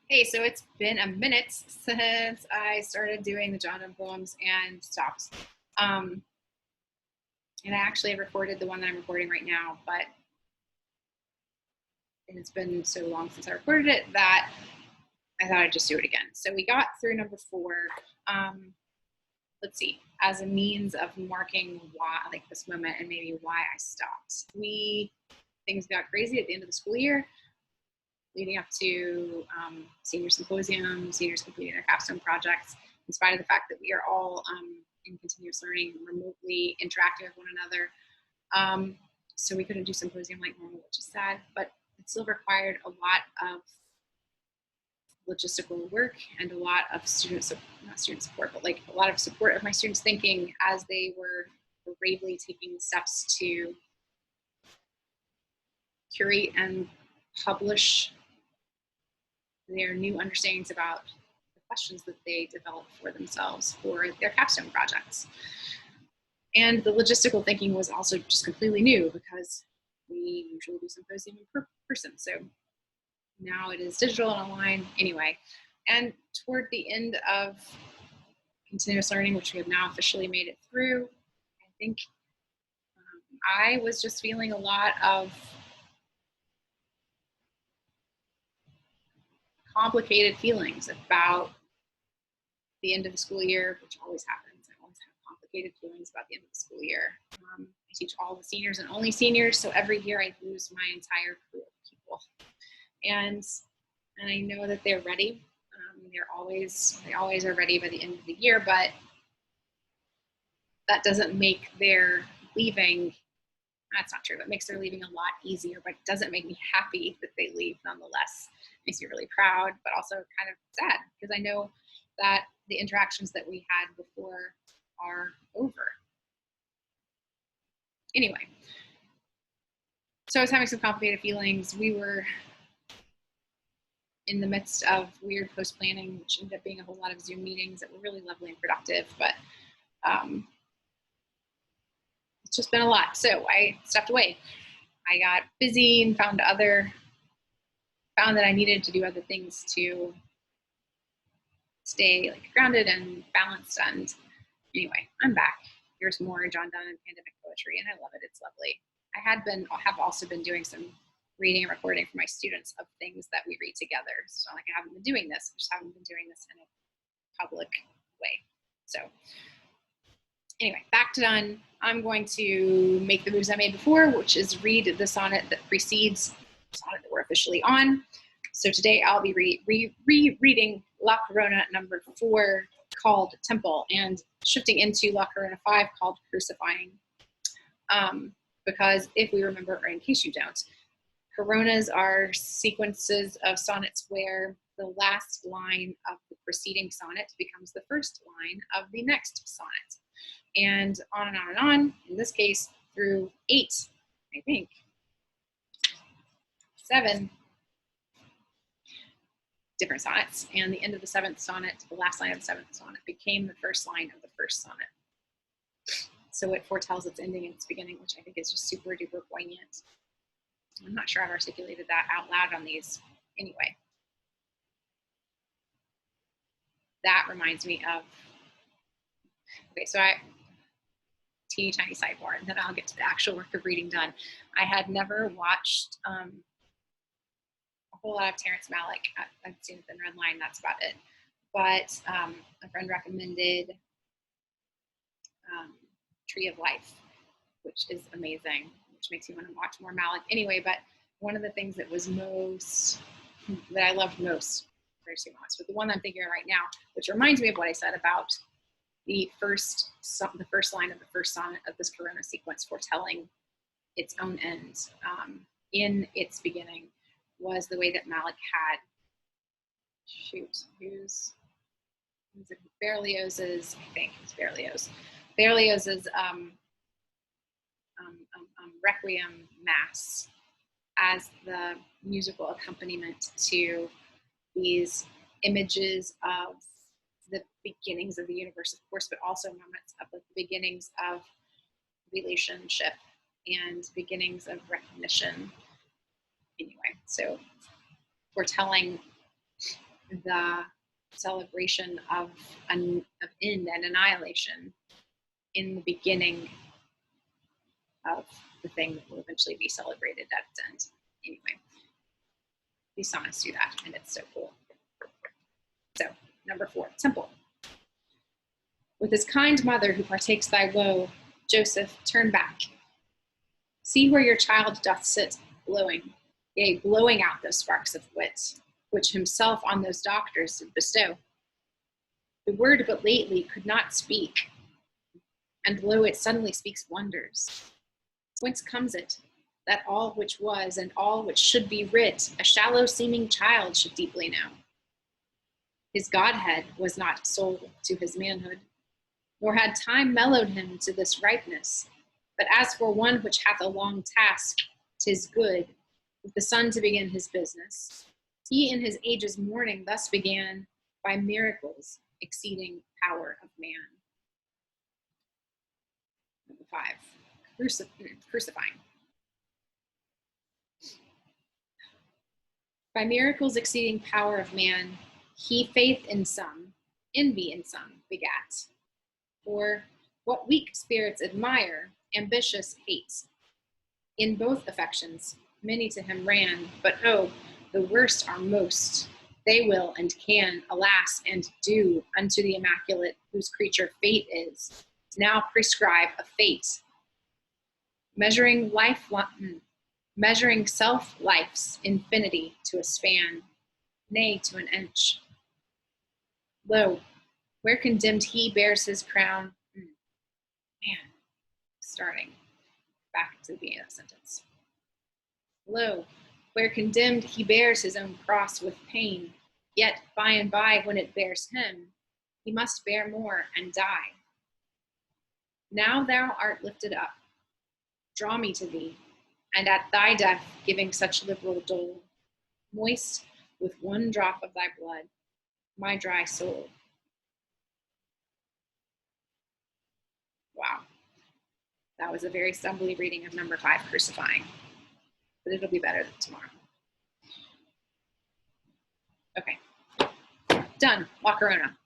Hey, so it's been a minute since I started doing the Donne poems and stopped. Um, and I actually recorded the one that I'm recording right now, but it's been so long since I recorded it that I thought I'd just do it again. So we got through number 4. Let's see, as a means of marking why, like this moment and maybe why I stopped. Things got crazy at the end of the school year, leading up to senior symposium, seniors completing their capstone projects, in spite of the fact that we are all in continuous learning, remotely interacting with one another. So we couldn't do symposium like normal, which is sad, but it still required a lot of logistical work and a lot of not student support, but like a lot of support of my students' thinking as they were bravely taking steps to curate and publish their new understandings about the questions that they developed for themselves for their capstone projects. And the logistical thinking was also just completely new because we usually do symposium in person. So now it is digital and online anyway. And toward the end of continuous learning, which we have now officially made it through, I think I was just feeling a lot of complicated feelings about the end of the school year, which always happens. I always have complicated feelings about the end of the school year. I teach all the seniors and only seniors, so every year I lose my entire crew of people. And I know that they're ready. They always are ready by the end of the year, but that doesn't make their leaving, that's not true, it makes their leaving a lot easier, but it doesn't make me happy that they leave nonetheless. It makes me really proud, but also kind of sad because I know that the interactions that we had before are over. Anyway, so I was having some complicated feelings. We were in the midst of weird post-planning, which ended up being a whole lot of Zoom meetings that were really lovely and productive, but it's just been a lot. So I stepped away. I got busy and found that I needed to do other things to stay like grounded and balanced. And anyway, I'm back. Here's more John Donne and pandemic poetry, and I love it. It's lovely. I have also been doing some reading and recording for my students of things that we read together. It's not like I haven't been doing this, I just haven't been doing this in a public way. So anyway, back to Donne. I'm going to make the moves I made before, which is read the sonnet that precedes the sonnet that we're officially on. So today I'll be rereading La Corona number 4 called Temple and shifting into La Corona 5 called Crucifying. Because if we remember, or in case you don't, coronas are sequences of sonnets where the last line of the preceding sonnet becomes the first line of the next sonnet. And on and on and on, in this case, through 8, I think, 7 different sonnets. And the end of the 7th sonnet, the last line of the 7th sonnet, became the first line of the first sonnet. So it foretells its ending and its beginning, which I think is just super duper poignant. I'm not sure I've articulated that out loud on these. Anyway, that reminds me of, okay, so teeny tiny sidebar, and then I'll get to the actual work of reading done. I had never watched a whole lot of Terrence Malick. I've seen Thin Red Line, that's about it. But a friend recommended Tree of Life, which is amazing, which makes me want to watch more Malick. Anyway, but one of the things that I loved most, very honest, but the one I'm thinking of right now, which reminds me of what I said about the first line of the first sonnet of this Corona sequence foretelling its own end in its beginning, was the way that Malick had, Berlioz's, I think it's Berlioz's Requiem Mass as the musical accompaniment to these images of the beginnings of the universe, of course, but also moments of the beginnings of relationship and beginnings of recognition. Anyway, so foretelling the celebration of end and annihilation in the beginning of the thing that will eventually be celebrated at its end. Anyway, these sonnets do that, and it's so cool. So, number 4, temple. With his kind mother who partakes thy woe, Joseph, turn back. See where your child doth sit, blowing, yea, blowing out those sparks of wit, which himself on those doctors did bestow. The word but lately could not speak, and lo, it suddenly speaks wonders. Whence comes it, that all which was and all which should be writ, a shallow-seeming child should deeply know? His godhead was not sold to his manhood, nor had time mellowed him to this ripeness. But as for one which hath a long task, 'tis good, with the sun to begin his business. He in his age's morning thus began, by miracles exceeding power of man. Number 5, crucifying. By miracles exceeding power of man, he faith in some, envy in some begat. For what weak spirits admire, ambitious hates. In both affections, many to him ran, but oh, the worst are most. They will and can, alas, and do unto the immaculate whose creature fate is, now prescribe a fate. Measuring self-life's infinity to a span, nay, to an inch. Lo, where condemned he bears his crown. Man, starting back to the beginning of the sentence. Lo, where condemned he bears his own cross with pain, yet by and by when it bears him, he must bear more and die. Now thou art lifted up, draw me to thee, and at thy death giving such liberal dole, moist with one drop of thy blood, my dry soul. Wow. That was a very stumbly reading of number 5, Crucifying. But it'll be better tomorrow. Okay. Done. La Corona.